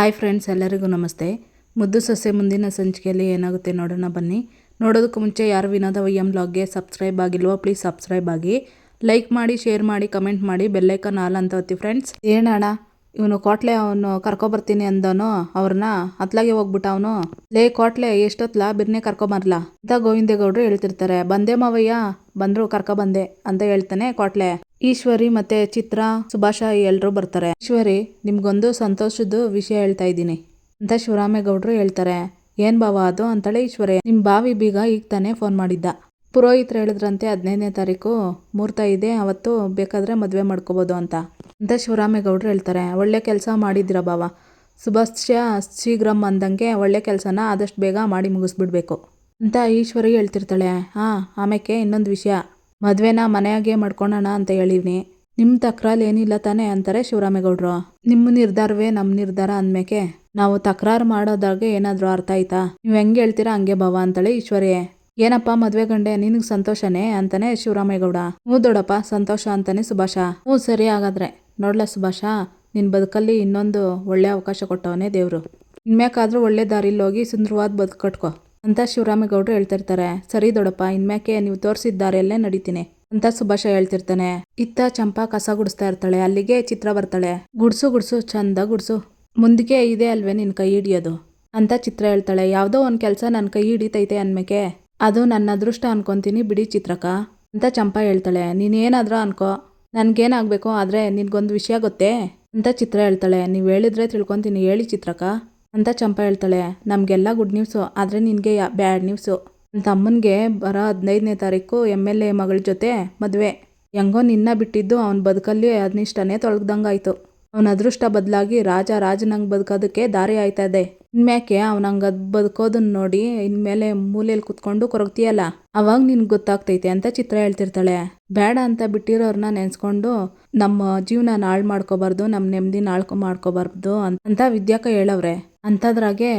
Hi friends, ಎಲ್ಲರಿಗೂ ನಮಸ್ತೆ. ಮುದ್ದು ಸೊಸೆ ಮುಂದಿನ ಸಂಚಿಕೆಯಲ್ಲಿ ಏನಾಗುತ್ತೆ ನೋಡೋಣ ಬನ್ನಿ. ನೋಡೋದಕ್ಕೂ ಮುಂಚೆ ಯಾರು ವಿನೋದ ವೈಎಂ ಬ್ಲಾಗ್ಗೆ ಸಬ್ಸ್ಕ್ರೈಬ್ ಆಗಿಲ್ವೋ ಪ್ಲೀಸ್ ಸಬ್ಸ್ಕ್ರೈಬ್ ಆಗಿ, ಲೈಕ್ ಮಾಡಿ, ಶೇರ್ ಮಾಡಿ, ಕಮೆಂಟ್ ಮಾಡಿ, ಬೆಲ್ಲೈಕನ್ ಆಲ್ ಅಂತ ಒತ್ತಿ ಫ್ರೆಂಡ್ಸ್. ಏನಣ್ಣ ಇವನು ಕೋಟ್ಲೆ ಅವನು ಕರ್ಕೊಬರ್ತೀನಿ ಅಂದವನು ಅವ್ರನ್ನ ಅತ್ಲಾಗೆ ಹೋಗ್ಬಿಟ್ಟ ಅವನು. ಲೇ ಕೋಟ್ಲೆ ಎಷ್ಟೊತ್ಲ ಬಿರ್ನೆ ಕರ್ಕೊಬರ್ಲ ಅಂತ ಗೋವಿಂದೇಗೌಡರು ಹೇಳ್ತಿರ್ತಾರೆ. ಬಂದೆ ಮಾವಯ್ಯ, ಬಂದ್ರು ಕರ್ಕೊಬಂದೆ ಅಂತ ಹೇಳ್ತಾನೆ ಕೋಟ್ಲೆ. ಈಶ್ವರಿ ಮತ್ತೆ ಚಿತ್ರ, ಸುಭಾಷ ಎಲ್ಲರೂ ಬರ್ತಾರೆ. ಈಶ್ವರಿ, ನಿಮ್ಗೊಂದು ಸಂತೋಷದ ವಿಷಯ ಹೇಳ್ತಾ ಇದ್ದೀನಿ ಅಂತ ಶಿವರಾಮೇಗೌಡರು ಹೇಳ್ತಾರೆ. ಏನ್ ಬಾವ ಅದು ಅಂತಾಳೆ ಈಶ್ವರಿ. ನಿಮ್ ಬಾವಿ ಬೀಗ ಈಗ ತಾನೇ ಫೋನ್ ಮಾಡಿದ್ದ. ಪುರೋಹಿತರು ಹೇಳಿದ್ರಂತೆ 15ನೇ ತಾರೀಕು ಮುಹೂರ್ತ ಇದೆ, ಅವತ್ತು ಬೇಕಾದ್ರೆ ಮದುವೆ ಮಾಡ್ಕೋಬೋದು ಅಂತ ಶಿವರಾಮೇಗೌಡರು ಹೇಳ್ತಾರೆ. ಒಳ್ಳೆ ಕೆಲಸ ಮಾಡಿದ್ದೀರ ಬಾವ. ಸುಭಾಷ ಶೀಘ್ರಂ ಅಂದಂಗೆ ಒಳ್ಳೆ ಕೆಲಸನ ಆದಷ್ಟು ಬೇಗ ಮಾಡಿ ಮುಗಿಸ್ಬಿಡ್ಬೇಕು ಅಂತ ಈಶ್ವರಿ ಹೇಳ್ತಿರ್ತಾಳೆ. ಆಮೇಲೆ ಇನ್ನೊಂದು ವಿಷಯ, ಮದುವೆನ ಮನೆಯಾಗೆ ಮಾಡ್ಕೊಳೋಣ ಅಂತ ಹೇಳಿವ್ನಿ. ನಿಮ್ಮ ತಕರಾರು ಏನಿಲ್ಲ ತಾನೇ ಅಂತಾರೆ ಶಿವರಾಮೇಗೌಡರು. ನಿಮ್ಮ ನಿರ್ಧಾರವೇ ನಮ್ಮ ನಿರ್ಧಾರ ಅಂದ್ಮೇಕೆ ನಾವು ತಕರಾರು ಮಾಡೋದಾಗೆ ಏನಾದರೂ ಅರ್ಥ ಆಯ್ತಾ? ನೀವು ಹೆಂಗೆ ಹೇಳ್ತೀರಾ ಹಂಗೆ ಬಾವ ಅಂತಾಳೆ ಈಶ್ವರಿ. ಏನಪ್ಪ ಮದುವೆ ಗಂಡೆ, ನಿನಗೆ ಸಂತೋಷನೇ ಅಂತಾನೆ ಶಿವರಾಮೇಗೌಡ. ಹ್ಞೂ ದೊಡ್ಡಪ್ಪ, ಸಂತೋಷ ಅಂತಾನೆ ಸುಭಾಷ. ಹ್ಞೂ ಸರಿ, ಹಾಗಾದ್ರೆ ನೋಡ್ಲಾ ಸುಭಾಷ, ನಿನ್ನ ಬದುಕಲ್ಲಿ ಇನ್ನೊಂದು ಒಳ್ಳೆ ಅವಕಾಶ ಕೊಟ್ಟವನೇ ದೇವರು. ಇನ್ಮ್ಯಾಕಾದ್ರೂ ಒಳ್ಳೆ ದಾರಿಲಿ ಹೋಗಿ ಸುಂದರವಾದ ಬದುಕು ಕಟ್ಕೋ ಅಂತ ಶಿವರಾಮೇಗೌಡರು ಹೇಳ್ತಿರ್ತಾರೆ. ಸರಿ ದೊಡ್ಡಪ್ಪ, ಇನ್ಮ್ಯಾಕೆ ನೀವು ತೋರಿಸಿದ ದಾರಿಯಲ್ಲೇ ನಡೀತೀನಿ ಅಂತ ಸುಭಾಷ ಹೇಳ್ತಿರ್ತಾನೆ. ಇತ್ತ ಚಂಪಾ ಕಸ ಗುಡಿಸ್ತಾ ಇರ್ತಾಳೆ. ಅಲ್ಲಿಗೆ ಚಿತ್ರ ಬರ್ತಾಳೆ. ಗುಡ್ಸು ಚಂದ ಗುಡ್ಸು, ಮುಂದಕ್ಕೆ ಇದೆ ಅಲ್ವೇ ನಿನ್ ಕೈ ಹಿಡಿಯೋದು ಅಂತ ಚಿತ್ರ ಹೇಳ್ತಾಳೆ. ಯಾವುದೋ ಒಂದು ಕೆಲಸ ನನ್ನ ಕೈ ಹಿಡಿತೈತೆ ಅನ್ಮೇಕೆ ಅದು ನನ್ನ ಅದೃಷ್ಟ ಅನ್ಕೊಂತೀನಿ ಬಿಡಿ ಚಿತ್ರಕ್ಕ ಅಂತ ಚಂಪಾ ಹೇಳ್ತಾಳೆ. ನೀನೇನಾದ್ರೂ ಅನ್ಕೋ, ನನ್ಗೇನಾಗಬೇಕು, ಆದರೆ ನಿನ್ಗೊಂದು ವಿಷಯ ಗೊತ್ತೇ ಅಂತ ಚಿತ್ರ ಹೇಳ್ತಾಳೆ. ನೀವು ಹೇಳಿದ್ರೆ ತಿಳ್ಕೊತೀನಿ, ಹೇಳಿ ಚಿತ್ರಕ್ಕ ಅಂತ ಚಂಪಾ ಹೇಳ್ತಾಳೆ. ನಮಗೆಲ್ಲ ಗುಡ್ ನ್ಯೂಸು, ಆದರೆ ನಿನಗೆ ಬ್ಯಾಡ್ ನ್ಯೂಸು. ನನ್ನ ತಮ್ಮನಿಗೆ ಬರೋ 15ನೇ ತಾರೀಕು MLA ಮಗಳ ಜೊತೆ ಮದುವೆ. ಹೆಂಗೋ ನಿನ್ನ ಬಿಟ್ಟಿದ್ದು ಅವನ ಬದುಕಲ್ಲಿ ಅನಿಷ್ಟನೇ ತೊಳಗ್ದಂಗಾಯ್ತು. ಅವನ ಅದೃಷ್ಟ ಬದಲಾಗಿ ರಾಜನಂಗೆ ಬದುಕೋದಕ್ಕೆ ದಾರಿ ಆಯ್ತಾ ಇದೆ. ಇನ್ಮ್ಯಾಕೆ ಅವನಂಗೆ ಬದುಕೋದನ್ನ ನೋಡಿ ಇನ್ಮೇಲೆ ಮೂಲೆಯಲ್ಲಿ ಕುತ್ಕೊಂಡು ಕೊರಗ್ತೀಯಲ್ಲ, ಅವಾಗ ನಿನ್ಗೆ ಗೊತ್ತಾಗ್ತೈತೆ ಅಂತ ಚಿತ್ರ ಹೇಳ್ತಿರ್ತಾಳೆ. ಬೇಡ ಅಂತ ಬಿಟ್ಟಿರೋರ್ನ ನೆನೆಸ್ಕೊಂಡು ನಮ್ಮ ಜೀವನ ಹಾಳು ಮಾಡ್ಕೋಬಾರ್ದು, ನಮ್ಮ ನೆಮ್ಮದಿ ಹಾಳು ಮಾಡ್ಕೋಬಾರ್ದು ಅಂತ ವಿದ್ಯಾಕ ಹೇಳವ್ರೆ. ಅಂಥದ್ರಾಗೆ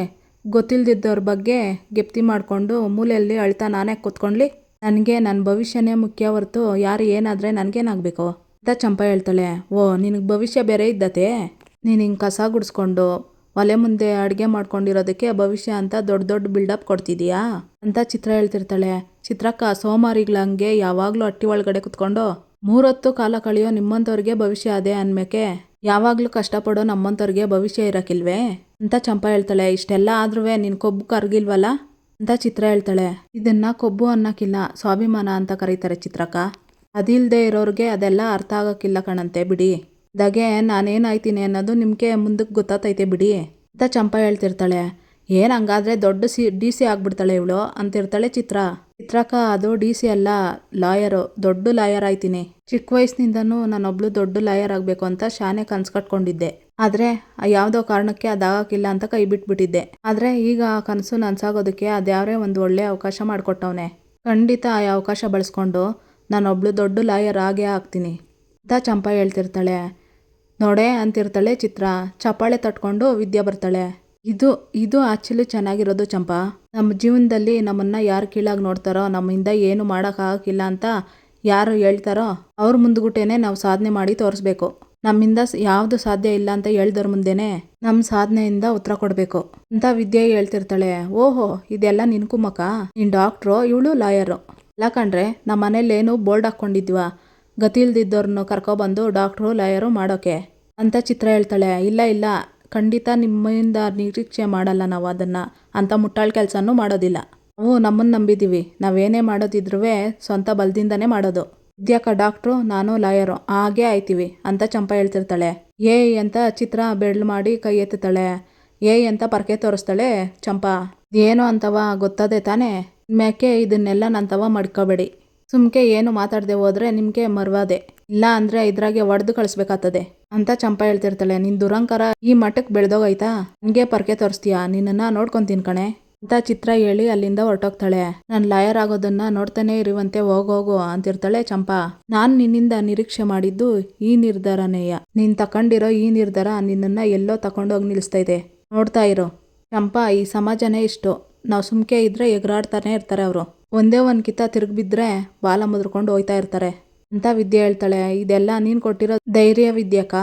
ಗೊತ್ತಿಲ್ದಿದ್ದವ್ರ ಬಗ್ಗೆ ಗೆಪ್ತಿ ಮಾಡಿಕೊಂಡು ಮೂಲೆಯಲ್ಲಿ ಅಳ್ತಾ ನಾನೇ ಕೂತ್ಕೊಂಡ್ಲಿ? ನನಗೆ ನನ್ನ ಭವಿಷ್ಯನೇ ಮುಖ್ಯ ಹೊರತು ಯಾರು ಏನಾದರೆ ನನಗೇನಾಗಬೇಕು ಅಂತ ಚಂಪಾ ಹೇಳ್ತಾಳೆ. ಓ, ನಿನಗೆ ಭವಿಷ್ಯ ಬೇರೆ ಇದ್ದತೆ? ನೀನು ಹಿಂಗೆ ಕಸ ಗುಡಿಸ್ಕೊಂಡು ಒಲೆ ಮುಂದೆ ಅಡುಗೆ ಮಾಡ್ಕೊಂಡಿರೋದಕ್ಕೆ ಭವಿಷ್ಯ ಅಂತ ದೊಡ್ಡ ಬಿಲ್ಡಪ್ ಕೊಡ್ತಿದೀಯಾ ಅಂತ ಚಿತ್ರ ಹೇಳ್ತಿರ್ತಾಳೆ. ಚಿತ್ರಕ್ಕ, ಸೋಮಾರಿಗಳಂಗೆ ಯಾವಾಗಲೂ ಹಟ್ಟಿ ಒಳಗಡೆ ಕುತ್ಕೊಂಡು 3 ಹೊತ್ತು ಕಾಲ ಕಳೆಯೋ ನಿಮ್ಮಂಥವ್ರಿಗೆ ಭವಿಷ್ಯ ಅದೇ ಅನ್ಮೇಕೆ ಯಾವಾಗಲೂ ಕಷ್ಟಪಡೋ ನಮ್ಮಂಥವ್ರಿಗೆ ಭವಿಷ್ಯ ಇರೋಕ್ಕಿಲ್ವೇ ಅಂತ ಚಂಪಾ ಹೇಳ್ತಾಳೆ. ಇಷ್ಟೆಲ್ಲ ಆದ್ರೂ ನಿನ್ನ ಕೊಬ್ಬು ಕರಗಿಲ್ವಲ್ಲ ಅಂತ ಚಿತ್ರ ಹೇಳ್ತಾಳೆ. ಇದನ್ನ ಕೊಬ್ಬು ಅನ್ನೋಕ್ಕಿಲ್ಲ, ಸ್ವಾಭಿಮಾನ ಅಂತ ಕರೀತಾರೆ ಚಿತ್ರಕ್ಕ. ಅದಿಲ್ಲದೆ ಇರೋರಿಗೆ ಅದೆಲ್ಲ ಅರ್ಥ ಆಗೋಕ್ಕಿಲ್ಲ ಕಣಂತೆ ಬಿಡಿ. ಇದಾಗೆ ನಾನೇನಾಯ್ತೀನಿ ಅನ್ನೋದು ನಿಮಗೆ ಮುಂದಕ್ಕೆ ಗೊತ್ತಾತೈತೆ ಬಿಡಿ ಅಂತ ಚಂಪಾ ಹೇಳ್ತಿರ್ತಾಳೆ. ಏನು ಹಂಗಾದ್ರೆ ದೊಡ್ಡ DC ಆಗ್ಬಿಡ್ತಾಳೆ ಇವಳು ಅಂತಿರ್ತಾಳೆ ಚಿತ್ರಕ್ಕ. ಅದು DC ಅಲ್ಲ, ಲಾಯರು, ದೊಡ್ಡ ಲಾಯರ್ ಆಯ್ತೀನಿ. ಚಿಕ್ಕ ವಯಸ್ಸಿನಿಂದನೂ ನಾನೊಬ್ಳು ದೊಡ್ಡ ಲಾಯರ್ ಆಗಬೇಕು ಅಂತ ಶಾನೆ ಕನ್ಸು ಕಟ್ಕೊಂಡಿದ್ದೆ. ಆದರೆ ಯಾವುದೋ ಕಾರಣಕ್ಕೆ ಅದಾಗಕ್ಕಿಲ್ಲ ಅಂತ ಕೈ ಬಿಟ್ಬಿಟ್ಟಿದ್ದೆ. ಆದರೆ ಈಗ ಆ ಕನಸು ನನ್ಸಾಗೋದಕ್ಕೆ ಅದ್ಯಾವ್ರೇ ಒಂದು ಒಳ್ಳೆ ಅವಕಾಶ ಮಾಡಿಕೊಟ್ಟವನೆ. ಖಂಡಿತ ಆ ಅವಕಾಶ ಬಳಸ್ಕೊಂಡು ನಾನೊಬ್ಳು ದೊಡ್ಡ ಲಾಯರ್ ಆಗೇ ಆಗ್ತೀನಿ ಅಂತ ಚಂಪಾ ಹೇಳ್ತಿರ್ತಾಳೆ. ನೋಡೆ ಅಂತಿರ್ತಾಳೆ ಚಿತ್ರ. ಚಪ್ಪಾಳೆ ತಟ್ಕೊಂಡು ವಿದ್ಯಾ ಬರ್ತಾಳೆ. ಇದು ಆಕ್ಚುಲಿ ಚೆನ್ನಾಗಿರೋದು ಚಂಪಾ. ನಮ್ಮ ಜೀವನದಲ್ಲಿ ನಮ್ಮನ್ನು ಯಾರು ಕೀಳಾಗಿ ನೋಡ್ತಾರೋ, ನಮ್ಮಿಂದ ಏನು ಮಾಡೋಕ್ಕಾಗಕ್ಕಿಲ್ಲ ಅಂತ ಯಾರು ಹೇಳ್ತಾರೋ ಅವ್ರ ಮುಂದ್ಗುಟ್ಟೇನೆ ನಾವು ಸಾಧನೆ ಮಾಡಿ ತೋರಿಸ್ಬೇಕು. ನಮ್ಮಿಂದ ಯಾವುದು ಸಾಧ್ಯ ಇಲ್ಲ ಅಂತ ಹೇಳ್ದವ್ರ ಮುಂದೆನೆ ನಮ್ಮ ಸಾಧನೆಯಿಂದ ಉತ್ತರ ಕೊಡಬೇಕು ಅಂತ ವಿದ್ಯೆ ಹೇಳ್ತಿರ್ತಾಳೆ. ಓಹೋ, ಇದೆಲ್ಲ ನಿನ್ಕು ಮಕ್ಕ, ನೀನು ಡಾಕ್ಟ್ರು, ಇವಳು ಲಾಯರು. ಇಲ್ಲ ಕಣ್ರೆ, ನಮ್ಮ ಮನೇಲಿ ಏನು ಬೋರ್ಡ್ ಹಾಕ್ಕೊಂಡಿದ್ವಾ ಗತಿ ಇಲ್ದಿದ್ದವ್ರನ್ನ ಕರ್ಕೊಬಂದು ಡಾಕ್ಟ್ರು ಲಾಯರು ಮಾಡೋಕೆ ಅಂತ ಚಿತ್ರ ಹೇಳ್ತಾಳೆ. ಇಲ್ಲ, ಖಂಡಿತ ನಿಮ್ಮಿಂದ ನಿರೀಕ್ಷೆ ಮಾಡಲ್ಲ ನಾವು ಅದನ್ನು. ಅಂಥ ಮುಟ್ಟಾಳ್ ಕೆಲಸನೂ ಮಾಡೋದಿಲ್ಲ. ನಾವು ನಮ್ಮನ್ನು ನಂಬಿದ್ದೀವಿ. ನಾವೇನೇ ಮಾಡೋದಿದ್ರೂ ಸ್ವಂತ ಬಲದಿಂದನೇ ಮಾಡೋದು. ವಿದ್ಯಾಕ ಡಾಕ್ಟ್ರು, ನಾನು ಲಾಯರು, ಹಾಗೇ ಆಯ್ತೀವಿ ಅಂತ ಚಂಪಾ ಹೇಳ್ತಿರ್ತಾಳೆ. ಏಯ್ ಅಂತ ಚಿತ್ರ ಬೆರಳು ಮಾಡಿ ಕೈ ಎತ್ತುತ್ತಾಳೆ. ಏಯ್ ಅಂತ ಪರ್ಕೆ ತೋರಿಸ್ತಾಳೆ ಚಂಪಾ. ಏನು ಅಂತವ ಗೊತ್ತದೆ ತಾನೇ? ಮ್ಯಾಕೆ ಇದನ್ನೆಲ್ಲ ನಂತವ ಮಾಡ್ಕೋಬೇಡಿ. ಸುಮ್ಕೆ ಏನು ಮಾತಾಡದೆ ಹೋದ್ರೆ ನಿಮ್ಗೆ ಮರ್ವಾದೆ, ಇಲ್ಲ ಅಂದ್ರೆ ಇದ್ರಾಗೆ ಒಡೆದು ಕಳಿಸ್ಬೇಕಾಗ್ತದೆ ಅಂತ ಚಂಪಾ ಹೇಳ್ತಿರ್ತಾಳೆ. ನಿನ್ ದುರಂಕಾರ ಈ ಮಟ್ಟಕ್ಕೆ ಬೆಳೆದೋಗೈತಾ? ನನಗೆ ಪರ್ಕೆ ತೋರಿಸ್ತೀಯಾ? ನಿನ್ನನ್ನು ನೋಡ್ಕೊಂತೀನಿ ಕಣೆ ಅಂತ ಚಿತ್ರ ಹೇಳಿ ಅಲ್ಲಿಂದ ಹೊರಟೋಗ್ತಾಳೆ. ನಾನು ಲಾಯರ್ ಆಗೋದನ್ನ ನೋಡ್ತಾನೆ ಇರುವಂತೆ ಹೋಗು ಅಂತಿರ್ತಾಳೆ ಚಂಪಾ. ನಾನು ನಿನ್ನಿಂದ ನಿರೀಕ್ಷೆ ಮಾಡಿದ್ದು ಈ ನಿರ್ಧಾರನೇಯ. ನೀನು ತಗೊಂಡಿರೋ ಈ ನಿರ್ಧಾರ ನಿನ್ನನ್ನು ಎಲ್ಲೋ ತಗೊಂಡೋಗಿ ನಿಲ್ಲಿಸ್ತೈತೆ. ನೋಡ್ತಾ ಇರೋ ಚಂಪಾ, ಈ ಸಮಾಜನೇ ಇಷ್ಟು. ನಾವು ಸುಮ್ಕೆ ಇದ್ರೆ ಎಗರಾಡ್ತಾನೆ ಇರ್ತಾರೆ ಅವರು. ಒಂದೇ ಒಂದು ಕಿತ್ತ ತಿರುಗಿ ಬಿದ್ದರೆ ಬಾಲ ಮುದ್ರಕೊಂಡು ಹೋಯ್ತಾ ಇರ್ತಾರೆ ಅಂತ ವಿದ್ಯೆ ಹೇಳ್ತಾಳೆ. ಇದೆಲ್ಲ ನೀನು ಕೊಟ್ಟಿರೋ ಧೈರ್ಯ ವಿದ್ಯಾಕ.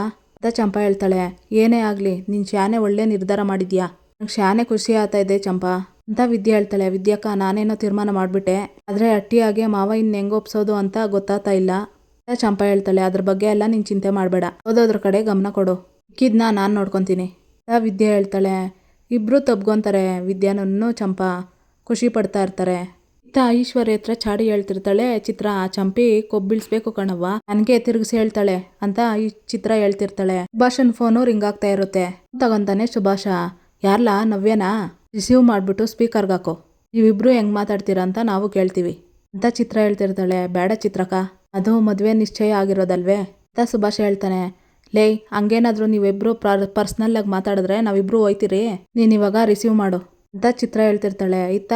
ಅಂತ ಚಂಪಾ ಹೇಳ್ತಾಳೆ. ಏನೇ ಆಗಲಿ ನೀನು ಶಾನೆ ಒಳ್ಳೆ ನಿರ್ಧಾರ ಮಾಡಿದ್ಯಾ, ನಂಗೆ ಶಾನೆ ಖುಷಿ ಆಗ್ತಾ ಇದೆ ಚಂಪಾ ಅಂತ ವಿದ್ಯಾ ಹೇಳ್ತಾಳೆ. ವಿದ್ಯಾಕ್ಕ ನಾನೇನೋ ತೀರ್ಮಾನ ಮಾಡಿಬಿಟ್ಟೆ, ಆದರೆ ಅಟ್ಟಿಯಾಗೆ ಮಾವ ಇನ್ನು ಹೆಂಗೆ ಒಪ್ಸೋದು ಅಂತ ಗೊತ್ತಾಗ್ತಾ ಇಲ್ಲ ಅಂತ ಚಂಪಾ ಹೇಳ್ತಾಳೆ. ಅದ್ರ ಬಗ್ಗೆ ಎಲ್ಲ ನೀನು ಚಿಂತೆ ಮಾಡಬೇಡ, ಓದೋದ್ರ ಕಡೆ ಗಮನ ಕೊಡು, ಮಿಕ್ಕಿದ್ನ ನಾನು ನೋಡ್ಕೊತೀನಿ ಅಂತ ವಿದ್ಯಾ ಹೇಳ್ತಾಳೆ. ಇಬ್ಬರು ತಬ್ಕೊಂತಾರೆ. ವಿದ್ಯಾನನ್ನು ಚಂಪಾ ಖುಷಿ ಪಡ್ತಾ ಇರ್ತಾರೆ. ಇತ್ತ ಐಶ್ವರ್ಯ ಹತ್ರ ಚಾಡಿ ಹೇಳ್ತಿರ್ತಾಳೆ ಚಿತ್ರ, ಚಂಪಿ ಕೊಬ್ಬಿಳಿಸ್ಬೇಕು ಕಣವ್ವ, ನನಗೆ ತಿರುಗಿಸಿ ಹೇಳ್ತಾಳೆ ಅಂತ ಈ ಚಿತ್ರ ಹೇಳ್ತಿರ್ತಾಳೆ. ಸುಭಾಷನ್ ಫೋನು ರಿಂಗ್ ಆಗ್ತಾ ಇರುತ್ತೆ. ತಗೊಂತಾನೆ ಸುಭಾಷ. ಯಾರ್ಲಾ, ನವ್ಯನಾ? ರಿಸೀವ್ ಮಾಡಿಬಿಟ್ಟು ಸ್ಪೀಕರ್ಗೆ ಹಾಕೋ, ನೀವಿಬ್ರು ಹೆಂಗೆ ಮಾತಾಡ್ತೀರಾ ಅಂತ ನಾವು ಕೇಳ್ತೀವಿ ಅಂತ ಚಿತ್ರ ಹೇಳ್ತಿರ್ತಾಳೆ. ಬೇಡ ಚಿತ್ರಕ್ಕ, ಅದು ಮದುವೆ ನಿಶ್ಚಯ ಆಗಿರೋದಲ್ವೇ ಅಂತ ಸುಭಾಷ ಹೇಳ್ತಾನೆ. ಲೇ, ಹಂಗೇನಾದರೂ ನೀವಿಬ್ರು ಪರ್ಸ್ನಲ್ಲಾಗಿ ಮಾತಾಡಿದ್ರೆ ನಾವಿಬ್ರು ಹೋಯ್ತೀರಿ, ನೀನು ಇವಾಗ ರಿಸೀವ್ ಮಾಡು ಅಂತ ಚಿತ್ರ ಹೇಳ್ತಿರ್ತಾಳೆ. ಇತ್ತ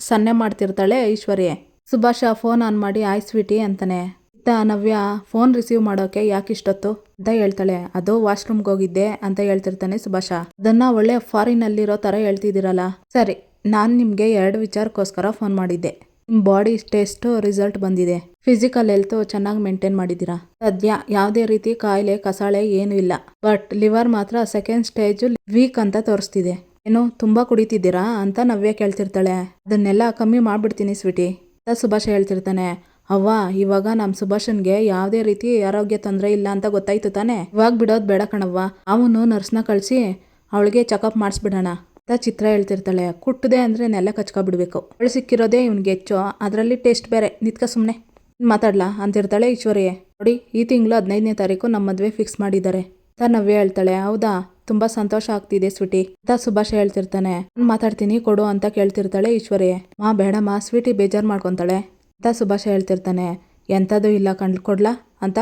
ಸನ್ನೆ ಮಾಡ್ತಿರ್ತಾಳೆ ಐಶ್ವರ್ಯ. ಸುಭಾಷ ಫೋನ್ ಆನ್ ಮಾಡಿ ಆಯ್ ಸ್ವೀಟಿ ಅಂತಾನೆ. ಇತ್ತ ನವ್ಯ ಫೋನ್ ರಿಸೀವ್ ಮಾಡೋಕೆ ಯಾಕೆ ಇಷ್ಟೊತ್ತು ಅಂತ ಹೇಳ್ತಾಳೆ. ಅದು ವಾಶ್ರೂಮ್ಗೆ ಹೋಗಿದ್ದೆ ಅಂತ ಹೇಳ್ತಿರ್ತಾನೆ ಸುಭಾಷ. ಅದನ್ನ ಒಳ್ಳೆ ಫಾರಿನಲ್ಲಿರೋ ಥರ ಹೇಳ್ತಿದ್ದೀರಲ್ಲ. ಸರಿ, ನಾನು ನಿಮಗೆ 2 ವಿಚಾರಕ್ಕೋಸ್ಕರ ಫೋನ್ ಮಾಡಿದ್ದೆ. ನಿಮ್ಮ ಬಾಡಿ ಟೆಸ್ಟ್ ರಿಸಲ್ಟ್ ಬಂದಿದೆ. ಫಿಸಿಕಲ್ ಹೆಲ್ತ್ ಚೆನ್ನಾಗಿ ಮೇಂಟೈನ್ ಮಾಡಿದ್ದೀರಾ. ಸದ್ಯ ಯಾವುದೇ ರೀತಿ ಕಾಯಿಲೆ ಕಸಾಳೆ ಏನೂ ಇಲ್ಲ. ಬಟ್ ಲಿವರ್ ಮಾತ್ರ ಸೆಕೆಂಡ್ ಸ್ಟೇಜ್ ವೀಕ್ ಅಂತ ತೋರಿಸ್ತಿದೆ. ಏನು ತುಂಬ ಕುಡಿತಿದ್ದೀರಾ ಅಂತ ನವ್ಯ ಕೇಳ್ತಿರ್ತಾಳೆ. ಅದನ್ನೆಲ್ಲ ಕಮ್ಮಿ ಮಾಡ್ಬಿಡ್ತೀನಿ ಸ್ವೀಟಿ ಅಂತ ಸುಭಾಷ ಹೇಳ್ತಿರ್ತಾನೆ. ಅವ್ವ, ಇವಾಗ ನಮ್ಮ ಸುಭಾಷನ್ಗೆ ಯಾವುದೇ ರೀತಿ ಆರೋಗ್ಯ ತೊಂದರೆ ಇಲ್ಲ ಅಂತ ಗೊತ್ತಾಯ್ತು ತಾನೆ, ಇವಾಗ ಬಿಡೋದು ಬೇಡ ಕಣವ್ವ, ಅವನು ನರ್ಸ್ನ ಕಳಿಸಿ ಅವಳಿಗೆ ಚೆಕಪ್ ಮಾಡಿಸ್ಬಿಡೋಣ ಅಂತ ಚಿತ್ರ ಹೇಳ್ತಿರ್ತಾಳೆ. ಕುಟ್ಟದೆ ಅಂದರೆ ನೆಲ ಕಚ್ಕೊಬಿಡ್ಬೇಕು, ಅವಳು ಸಿಕ್ಕಿರೋದೇ ಇವ್ನಿಗೆ ಹೆಚ್ಚು, ಅದರಲ್ಲಿ ಟೇಸ್ಟ್ ಬೇರೆ, ನಿತ್ಕ ಸುಮ್ಮನೆ ಮಾತಾಡ್ಲಾ ಅಂತಿರ್ತಾಳೆ ಈಶ್ವರ್ಯ. ನೋಡಿ, ಈ ತಿಂಗಳು 15ನೇ ತಾರೀಕು ನಮ್ಮ ಮದುವೆ ಫಿಕ್ಸ್ ಮಾಡಿದ್ದಾರೆ ಅಂತ ನವ್ಯ ಹೇಳ್ತಾಳೆ. ಹೌದಾ, ತುಂಬ ಸಂತೋಷ ಆಗ್ತಿದೆ ಸ್ವೀಟಿ ಅಂತ ಸುಭಾಷ ಹೇಳ್ತಿರ್ತಾನೆ. ನಾನು ಮಾತಾಡ್ತೀನಿ ಕೊಡು ಅಂತ ಕೇಳ್ತಿರ್ತಾಳೆ ಈಶ್ವರ್ಯ. ಬೇಡಮ್ಮ, ಸ್ವೀಟಿ ಬೇಜಾರು ಮಾಡ್ಕೊತಾಳೆ ಅಂತ ಸುಭಾಷ ಹೇಳ್ತಿರ್ತಾನೆ. ಎಂಥದ್ದು ಇಲ್ಲ ಕೊಡ್ಲಾ ಅಂತ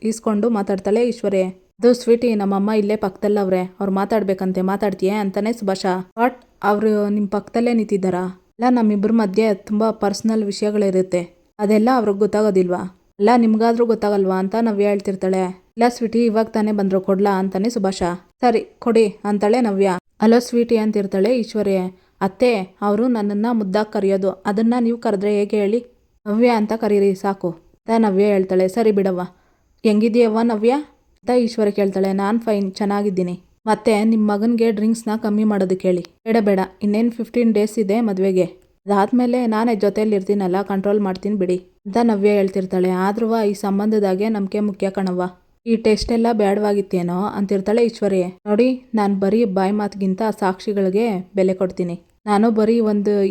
ಈಸ್ಕೊಂಡು ಮಾತಾಡ್ತಾಳೆ ಈಶ್ವರ್ಯ. ಅದು ಸ್ವೀಟಿ, ನಮ್ಮಮ್ಮ ಇಲ್ಲೇ ಪಕ್ಕದಲ್ಲವ್ರೆ, ಅವ್ರು ಮಾತಾಡ್ಬೇಕಂತೆ, ಮಾತಾಡ್ತೀಯೇ ಅಂತಾನೆ ಸುಭಾಷ. ಬಟ್ ಅವರು ನಿಮ್ಮ ಪಕ್ಕದಲ್ಲೇ ನಿಂತಿದ್ದಾರಾ? ಅಲ್ಲ, ನಮ್ಮಿಬ್ಬರ ಮಧ್ಯೆ ತುಂಬ ಪರ್ಸ್ನಲ್ ವಿಷಯಗಳಿರುತ್ತೆ, ಅದೆಲ್ಲ ಅವ್ರಿಗೆ ಗೊತ್ತಾಗೋದಿಲ್ವಾ? ಅಲ್ಲ, ನಿಮ್ಗಾದ್ರೂ ಗೊತ್ತಾಗಲ್ವಾ ಅಂತ ನವ್ಯ ಹೇಳ್ತಿರ್ತಾಳೆ. ಇಲ್ಲ ಸ್ವೀಟಿ, ಇವಾಗ ತಾನೇ ಬಂದ್ರು, ಕೊಡ್ಲಾ ಅಂತಾನೆ ಸುಭಾಷ. ಸರಿ ಕೊಡಿ ಅಂತಾಳೆ ನವ್ಯ. Hello Sweety ಅಂತಿರ್ತಾಳೆ ಈಶ್ವರ್ಯ. ಅತ್ತೆ, ಅವರು ನನ್ನನ್ನು ಮುದ್ದಾಗಿ ಕರೆಯೋದು, ಅದನ್ನು ನೀವು ಕರೆದ್ರೆ ಹೇಗೆ ಹೇಳಿ? ನವ್ಯ ಅಂತ ಕರೀರಿ ಸಾಕು ಅಂತ ನವ್ಯ ಹೇಳ್ತಾಳೆ. ಸರಿ ಬಿಡವ್ವ. ಹೆಂಗಿದೆಯವ್ವ ನವ್ಯ ಅಂತ ಈಶ್ವರ್ಯ ಕೇಳ್ತಾಳೆ. ನಾನು ಫೈನ್, ಚೆನ್ನಾಗಿದ್ದೀನಿ. ಮತ್ತೆ ನಿಮ್ಮ ಮಗನಿಗೆ ಡ್ರಿಂಕ್ಸ್ನ ಕಮ್ಮಿ ಮಾಡೋದಕ್ಕೆ ಹೇಳಿ. ಬೇಡ ಬೇಡ, ಇನ್ನೇನು 15 ಡೇಸ್ ಇದೆ ಮದುವೆಗೆ, ಅದಾದಮೇಲೆ ನಾನೇ ಜೊತೆಯಲ್ಲಿ ಇರ್ತೀನಲ್ಲ, ಕಂಟ್ರೋಲ್ ಮಾಡ್ತೀನಿ ಬಿಡಿ ಅಂತ ನವ್ಯ ಹೇಳ್ತಿರ್ತಾಳೆ. ಆದ್ರೂ ಈ ಸಂಬಂಧದಾಗೆ ನಂಬಿಕೆ ಮುಖ್ಯ ಕಣವ್ವ, ಈ ಟೆಸ್ಟ್ ಎಲ್ಲ ಬೇಡವಾಗಿತ್ತೇನೋ ಅಂತಿರ್ತಾಳೆ ಈಶ್ವರ್ಯ. ನೋಡಿ, ನಾನು ಬರೀ ಬಾಯಿ ಮಾತಿಗಿಂತ ಸಾಕ್ಷಿಗಳಿಗೆ ಬೆಲೆ ಕೊಡ್ತೀನಿ. ನಾನು ಬರೀ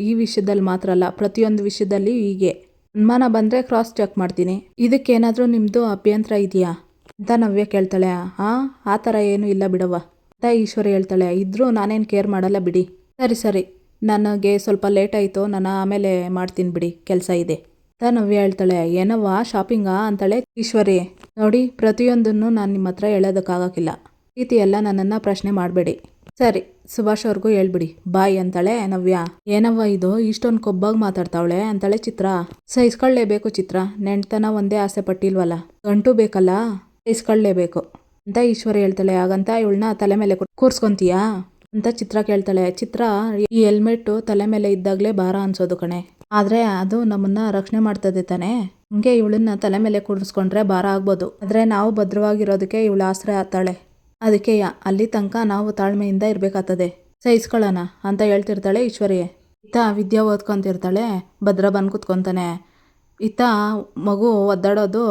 ಈ ವಿಷಯದಲ್ಲಿ ಮಾತ್ರ ಅಲ್ಲ, ಪ್ರತಿಯೊಂದು ವಿಷಯದಲ್ಲಿ ಹೀಗೆ ಅನುಮಾನ ಬಂದರೆ ಕ್ರಾಸ್ ಚೆಕ್ ಮಾಡ್ತೀನಿ. ಇದಕ್ಕೇನಾದರೂ ನಿಮ್ಮದು ಅಭ್ಯಂತರ ಇದೆಯಾ ಅಂತ ನವ್ಯ ಕೇಳ್ತಾಳೆ. ಆ ಥರ ಏನೂ ಇಲ್ಲ ಬಿಡವ್ವ ಅಂತ ಈಶ್ವರ್ಯ ಹೇಳ್ತಾಳೆ. ಇದ್ರೂ ನಾನೇನು ಕೇರ್ ಮಾಡಲ್ಲ ಬಿಡಿ. ಸರಿ ಸರಿ, ನನಗೆ ಸ್ವಲ್ಪ ಲೇಟ್ ಆಯಿತು, ನಾನು ಆಮೇಲೆ ಮಾಡ್ತೀನಿ ಬಿಡಿ, ಕೆಲಸ ಇದೆ ಅಂತ ನವ್ಯ ಹೇಳ್ತಾಳೆ. ಏನವ್ವ, ಶಾಪಿಂಗಾ ಅಂತಾಳೆ ಈಶ್ವರ್ಯ. ನೋಡಿ, ಪ್ರತಿಯೊಂದನ್ನು ನಾನು ನಿಮ್ಮ ಹತ್ರ ಹೇಳೋದಕ್ಕಾಗಕ್ಕಿಲ್ಲ, ರೀತಿ ಎಲ್ಲ ನನ್ನನ್ನು ಪ್ರಶ್ನೆ ಮಾಡಬೇಡಿ. ಸರಿ, ಸುಭಾಷ್ ಅವ್ರಿಗೂ ಹೇಳ್ಬಿಡಿ, ಬಾಯ್ ಅಂತಾಳೆ ನವ್ಯ. ಏನವ್ವ ಇದು, ಇಷ್ಟೊಂದು ಕೊಬ್ಬಾಗಿ ಮಾತಾಡ್ತಾವಳೆ ಅಂತಾಳೆ ಚಿತ್ರ. ಸಹಿಸ್ಕೊಳ್ಳೇಬೇಕು ಚಿತ್ರ, ನೆಂಟತನ ಒಂದೇ ಆಸೆ ಪಟ್ಟಿಲ್ವಲ್ಲ, ಗಂಟು ಬೇಕಲ್ಲ, ಸಹಿಸ್ಕೊಳ್ಳೇಬೇಕು ಅಂತ ಈಶ್ವರ್ಯ ಹೇಳ್ತಾಳೆ. ಹಾಗಂತ ಇವಳನ್ನ ತಲೆ ಮೇಲೆ ಕೂರ್ಸ್ಕೊಂತೀಯಾ ಅಂತ ಚಿತ್ರ ಕೇಳ್ತಾಳೆ. ಚಿತ್ರ, ಈ ಹೆಲ್ಮೆಟ್ಟು ತಲೆ ಮೇಲೆ ಇದ್ದಾಗಲೇ ಭಾರ ಅನ್ಸೋದು ಕಣೆ, ಆದರೆ ಅದು ನಮ್ಮನ್ನ ರಕ್ಷಣೆ ಮಾಡ್ತದೆ ತಾನೆ, ಹಂಗೆ ಇವಳನ್ನ ತಲೆ ಮೇಲೆ ಕೂರಿಸ್ಕೊಂಡ್ರೆ ಭಾರ ಆಗ್ಬೋದು, ಆದರೆ ನಾವು ಭದ್ರವಾಗಿರೋದಕ್ಕೆ ಇವಳು ಆಶ್ರಯ ಆಗ್ತಾಳೆ, ಅದಕ್ಕೆ ಅಲ್ಲಿ ತನಕ ನಾವು ತಾಳ್ಮೆಯಿಂದ ಇರಬೇಕಾಗ್ತದೆ, ಸಹಿಸ್ಕೊಳ್ಳೋಣ ಅಂತ ಹೇಳ್ತಿರ್ತಾಳೆ ಈಶ್ವರ್ಯ. ಇತ್ತ ವಿದ್ಯಾ ಓದ್ಕೊತಿರ್ತಾಳೆ. ಭದ್ರ ಬಂದು ಕೂತ್ಕೊತಾನೆ. ಇತ್ತ ಮಗು ಒದ್ದಾಡೋದು,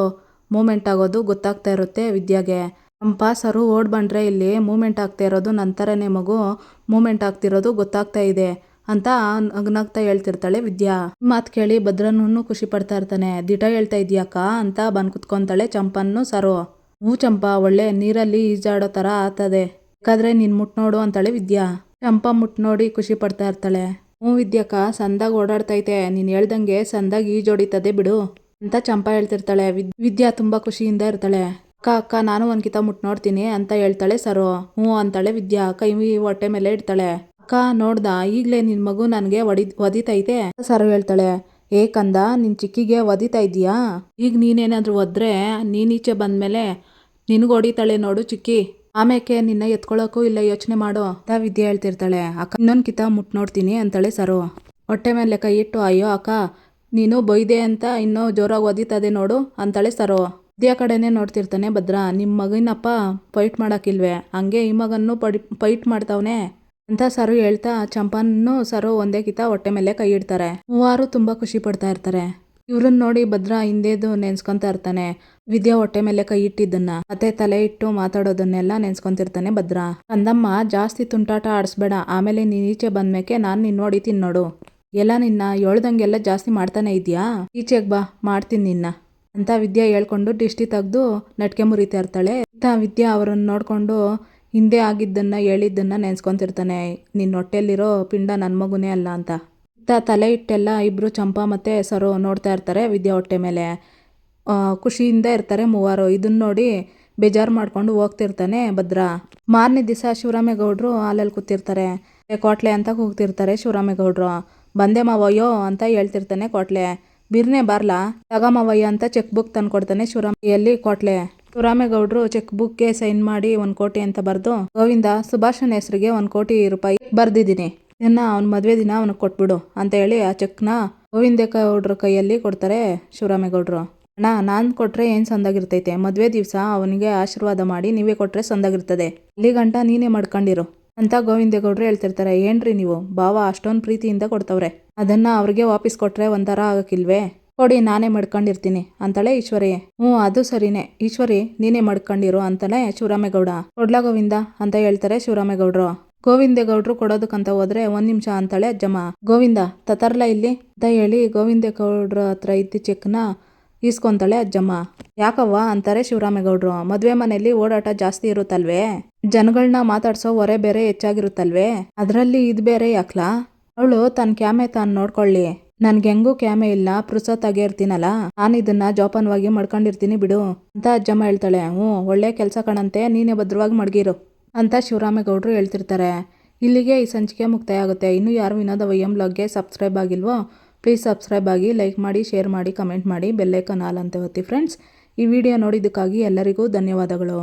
ಮೂಮೆಂಟ್ ಆಗೋದು ಗೊತ್ತಾಗ್ತಾ ಇರುತ್ತೆ ವಿದ್ಯಾಗೆ. ನಮ್ಮ ಪಾಸರು ಓಡ್ ಬಂದರೆ ಇಲ್ಲಿ ಮೂಮೆಂಟ್ ಆಗ್ತಾ ಇರೋದು, ನಂತರನೇ ಮಗು ಮೂಮೆಂಟ್ ಆಗ್ತಿರೋದು ಗೊತ್ತಾಗ್ತಾ ಇದೆ ಅಂತ ನಗ್ನಗ್ತಾ ಹೇಳ್ತಿರ್ತಾಳೆ ವಿದ್ಯಾ. ಮಾತು ಕೇಳಿ ಭದ್ರನೂ ಖುಷಿ ಪಡ್ತಾ ಇರ್ತಾನೆ. ದಿಟ ಹೇಳ್ತಾ ಇದೆಯಾಕ್ಕ ಅಂತ ಬಂದು ಕುತ್ಕೊತಾಳೆ ಚಂಪನ್ನು. ಸರು, ಹೂ ಚಂಪಾ, ಒಳ್ಳೆ ನೀರಲ್ಲಿ ಈಜಾಡೋ ಥರ ಆಗ್ತದೆ, ಬೇಕಾದ್ರೆ ನೀನು ಮುಟ್ ನೋಡು ಅಂತಾಳೆ ವಿದ್ಯಾ. ಚಂಪಾ ಮುಟ್ ನೋಡಿ ಖುಷಿ ಪಡ್ತಾ ಇರ್ತಾಳೆ. ವಿದ್ಯಾಕ್ಕ, ಸಂದಾಗ ಓಡಾಡ್ತೈತೆ, ನೀನು ಹೇಳ್ದಂಗೆ ಸಂದಾಗ ಈಜೋಡಿತದೆ ಬಿಡು ಅಂತ ಚಂಪಾ ಹೇಳ್ತಿರ್ತಾಳೆ. ವಿದ್ಯಾ ತುಂಬ ಖುಷಿಯಿಂದ ಇರ್ತಾಳೆ. ಅಕ್ಕ, ನಾನು ಒಂದ್ಕಿತ ಮುಟ್ ನೋಡ್ತೀನಿ ಅಂತ ಹೇಳ್ತಾಳೆ ಸರು. ಅಂತಾಳೆ ವಿದ್ಯಾ. ಕೈ ಹೊಟ್ಟೆ ಮೇಲೆ ಇಡ್ತಾಳೆ. ಅಕ್ಕ, ನೋಡ್ದ, ಈಗಲೇ ನಿನ್ನ ಮಗು ನನಗೆ ಒದಿತೈತೆ ಸರು ಹೇಳ್ತಾಳೆ. ಕಂದ, ನಿನ್ನ ಚಿಕ್ಕಿಗೆ ಒದಿತಾ ಇದೀಯಾ? ಈಗ ನೀನೇನಾದರೂ ಒದ್ರೆ ನೀನೀಚೆ ಬಂದಮೇಲೆ ನಿನಗೆ ಹೊಡಿತಾಳೆ ನೋಡು ಚಿಕ್ಕಿ, ಆಮೇಲೆ ನಿನ್ನ ಎತ್ಕೊಳ್ಳೋಕ್ಕೂ ಇಲ್ಲ, ಯೋಚನೆ ಮಾಡೋ ಅಂತ ವಿದ್ಯೆ ಹೇಳ್ತಿರ್ತಾಳೆ. ಅಕ್ಕ, ಇನ್ನೊಂದು ಕಿತ ಮುಟ್ ನೋಡ್ತೀನಿ ಅಂತಾಳೆ ಸರು. ಹೊಟ್ಟೆ ಮೇಲೆ ಕೈ ಇಟ್ಟು, ಅಯ್ಯೋ ಅಕ್ಕ, ನೀನು ಬೈದೆ ಅಂತ ಇನ್ನೂ ಜೋರಾಗಿ ಒದಿತದೆ ನೋಡು ಅಂತಾಳೆ ಸರು. ವಿದ್ಯಾ ಕಡೆನೇ ನೋಡ್ತಿರ್ತಾನೆ ಭದ್ರ. ನಿಮ್ಮ ಮಗನಪ್ಪ ಫೈಟ್ ಮಾಡೋಕ್ಕಿಲ್ವೇ, ಹಂಗೆ ಈ ಮಗನ್ನು ಫೈಟ್ ಮಾಡ್ತಾವನೆ ಅಂತ ಸರು ಹೇಳ್ತಾ ಚಂಪಾನು ಸರು ಒಂದೇ ಕಿತ ಹೊಟ್ಟೆ ಮೇಲೆ ಕೈ ಇಡ್ತಾರೆ. ಮೂವರು ತುಂಬ ಖುಷಿ ಪಡ್ತಾ ಇರ್ತಾರೆ. ಇವ್ರನ್ನ ನೋಡಿ ಭದ್ರ ಹಿಂದೇದು ನೆನ್ಸ್ಕೊಂತ ಇರ್ತಾನೆ. ವಿದ್ಯಾ ಹೊಟ್ಟೆ ಮೇಲೆ ಕೈ ಇಟ್ಟಿದ್ದನ್ನ ಮತ್ತೆ ತಲೆ ಇಟ್ಟು ಮಾತಾಡೋದನ್ನೆಲ್ಲ ನೆನ್ಸ್ಕೊಂತಿರ್ತಾನೆ ಭದ್ರ. ಕಂದಮ್ಮ ಜಾಸ್ತಿ ತುಂಟಾಟ ಆಡಿಸ್ಬೇಡ, ಆಮೇಲೆ ನೀನ್ ಈಚೆ ಬಂದ್ಮೇಕೆ ನಾನು ನಿನ್ನ ನೋಡಿ ತಿನ್ನೋಡು. ಎಲ್ಲ ನಿನ್ನ ಹೇಳ್ದಂಗೆಲ್ಲ ಜಾಸ್ತಿ ಮಾಡ್ತಾನೆ ಇದೆಯಾ, ಈಚೆಗೆ ಬಾ ಮಾಡ್ತೀನಿ ನಿನ್ನ ಅಂತ ವಿದ್ಯಾ ಹೇಳ್ಕೊಂಡು ದಿಷ್ಟಿ ತೆಗ್ದು ನಟ್ಕೆ ಮುರಿತಾ ಇರ್ತಾಳೆ. ವಿದ್ಯಾ ಅವರನ್ನು ನೋಡ್ಕೊಂಡು ಹಿಂದೆ ಆಗಿದ್ದನ್ನ ಹೇಳಿದ್ದನ್ನ ನೆನ್ಸ್ಕೊಂತಿರ್ತಾನೆ. ನಿನ್ನ ಹೊಟ್ಟೆಲಿರೋ ಪಿಂಡ ನನ್ನ ಮಗುನೇ ಅಲ್ಲ ಅಂತ. ತಲೆ ಇಟ್ಟೆಲ್ಲ ಇಬ್ರು ಚಂಪಾ ಮತ್ತೆ ಸರು ನೋಡ್ತಾ ಇರ್ತಾರೆ ವಿದ್ಯಾ ಹೊಟ್ಟೆ ಮೇಲೆ. ಖುಷಿಯಿಂದ ಇರ್ತಾರೆ ಮೂವರು. ಇದನ್ನ ನೋಡಿ ಬೇಜಾರು ಮಾಡ್ಕೊಂಡು ಹೋಗ್ತಿರ್ತಾನೆ ಭದ್ರ. ಮಾರನೇ ದಿವಸ ಶಿವರಾಮೇಗೌಡರು ಹಾಲಲ್ಲಿ ಕೂತಿರ್ತಾರೆ. ಕೋಟ್ಲೆ ಅಂತ ಕೂಗ್ತಿರ್ತಾರೆ ಶಿವರಾಮೇಗೌಡರು. ಬಂದೆ ಮಾವಯ್ಯೋ ಅಂತ ಹೇಳ್ತಿರ್ತಾನೆ ಕೋಟ್ಲೆ. ಬಿರ್ನೆ ಬಾರ್ಲಾ ತಗಮವಯ್ಯ ಅಂತ ಚೆಕ್ ಬುಕ್ ತಂದ್ಕೊಡ್ತಾನೆ ಶಿವರಾಮಯ್ಯಲ್ಲಿ ಕೋಟ್ಲೆ. ಶಿವರಾಮೇಗೌಡರು ಚೆಕ್ ಬುಕ್ಗೆ ಸೈನ್ ಮಾಡಿ 1 ಕೋಟಿ ಅಂತ ಬರೆದು, ಗೋವಿಂದ ಸುಭಾಷನ ಹೆಸರಿಗೆ 1 ಕೋಟಿ ರೂಪಾಯಿ ಬರ್ದಿದ್ದೀನಿ, ಇದನ್ನ ಅವ್ನ ಮದುವೆ ದಿನ ಅವನಿಗೆ ಕೊಟ್ಬಿಡು ಅಂತ ಹೇಳಿ ಆ ಚೆಕ್ನ ಗೋವಿಂದೇಗೌಡ್ರ ಕೈಯಲ್ಲಿ ಕೊಡ್ತಾರೆ ಶಿವರಾಮೇಗೌಡರು. ಅಣ್ಣ ನಾನು ಕೊಟ್ರೆ ಏನು ಸಂದಾಗಿರ್ತೈತೆ, ಮದುವೆ ದಿವಸ ಅವನಿಗೆ ಆಶೀರ್ವಾದ ಮಾಡಿ ನೀವೇ ಕೊಟ್ರೆ ಸಂದಾಗಿರ್ತದೆ, ಅಲ್ಲಿ ಗಂಟ ನೀನೇ ಮಾಡ್ಕೊಂಡಿರು ಅಂತ ಗೋವಿಂದೇಗೌಡರು ಹೇಳ್ತಿರ್ತಾರೆ. ಏನ್ರಿ ನೀವು ಭಾವ ಅಷ್ಟೊಂದು ಪ್ರೀತಿಯಿಂದ ಕೊಡ್ತವ್ರೆ, ಅದನ್ನ ಅವ್ರಿಗೆ ವಾಪಸ್ ಕೊಟ್ರೆ ಒಂಥರ ಆಗಕ್ಕಿಲ್ವೇ, ಕೊಡಿ ನಾನೇ ಮಾಡ್ಕೊಂಡಿರ್ತೀನಿ ಅಂತಾಳೆ ಈಶ್ವರಿ. ಅದು ಸರಿನೇ ಈಶ್ವರಿ, ನೀನೇ ಮಾಡ್ಕೊಂಡಿರು ಅಂತಾನೆ ಶಿವರಾಮೇಗೌಡ. ಕೊಡ್ಲಾ ಗೋವಿಂದ ಅಂತ ಹೇಳ್ತಾರೆ ಶಿವರಾಮೇಗೌಡರು. ಗೋವಿಂದೇಗೌಡರು ಕೊಡೋದಕ್ಕಂತ ಹೋದ್ರೆ 1 ನಿಮಿಷ ಅಂತಾಳೆ ಅಜ್ಜಮ್ಮ. ಗೋವಿಂದ ತತರ್ಲ ಇಲ್ಲಿ ಅಂತ ಹೇಳಿ ಗೋವಿಂದೇಗೌಡ್ರ ಹತ್ರ ಇದ್ದ ಚೆಕ್ನ ಈಸ್ಕೊಂತಾಳೆ ಅಜ್ಜಮ್ಮ. ಯಾಕವ್ವ ಅಂತಾರೆ ಶಿವರಾಮೇಗೌಡರು. ಮದ್ವೆ ಮನೆಯಲ್ಲಿ ಓಡಾಟ ಜಾಸ್ತಿ ಇರುತ್ತಲ್ವೇ, ಜನಗಳನ್ನ ಮಾತಾಡ್ಸೋ ಹೊರೆ ಬೇರೆ ಹೆಚ್ಚಾಗಿರುತ್ತಲ್ವೇ, ಅದರಲ್ಲಿ ಇದು ಬೇರೆ ಯಾಕ್ಲಾ, ಅವಳು ತನ್ನ ಕ್ಯಾಮೆ ತಾನು ನೋಡ್ಕೊಳ್ಳಿ, ನನ್ಗೆ ಹೆಂಗೂ ಕ್ಯಾಮೆ ಇಲ್ಲ, ಪುರ್ಸೊತ್ತಾಗೆ ಇರ್ತೀನಲ್ಲ, ನಾನು ಇದನ್ನ ಜೋಪಾನವಾಗಿ ಮಾಡ್ಕೊಂಡಿರ್ತೀನಿ ಬಿಡು ಅಂತ ಅಜ್ಜಮ್ಮ ಹೇಳ್ತಾಳೆ. ಒಳ್ಳೆ ಕೆಲಸ ಕಣಂತೆ, ನೀನೇ ಭದ್ರವಾಗಿ ಮಡಗಿರು ಅಂತ ಶಿವರಾಮೇಗೌಡರು ಹೇಳ್ತಿರ್ತಾರೆ. ಇಲ್ಲಿಗೆ ಈ ಸಂಚಿಕೆ ಮುಕ್ತಾಯ ಆಗುತ್ತೆ. ಇನ್ನೂ ಯಾರು ವಿನೋದ ವೈಎಂ ಬ್ಲಾಗ್ಗೆ ಸಬ್ಸ್ಕ್ರೈಬ್ ಆಗಿಲ್ವೋ ಪ್ಲೀಸ್ ಸಬ್ಸ್ಕ್ರೈಬ್ ಆಗಿ, ಲೈಕ್ ಮಾಡಿ, ಶೇರ್ ಮಾಡಿ, ಕಮೆಂಟ್ ಮಾಡಿ, ಬೆಲ್ಲೈಕನ್ ಆಲ್ ಅಂತ ಒತ್ತಿ ಫ್ರೆಂಡ್ಸ್. ಈ ವಿಡಿಯೋ ನೋಡಿದ್ದಕ್ಕಾಗಿ ಎಲ್ಲರಿಗೂ ಧನ್ಯವಾದಗಳು.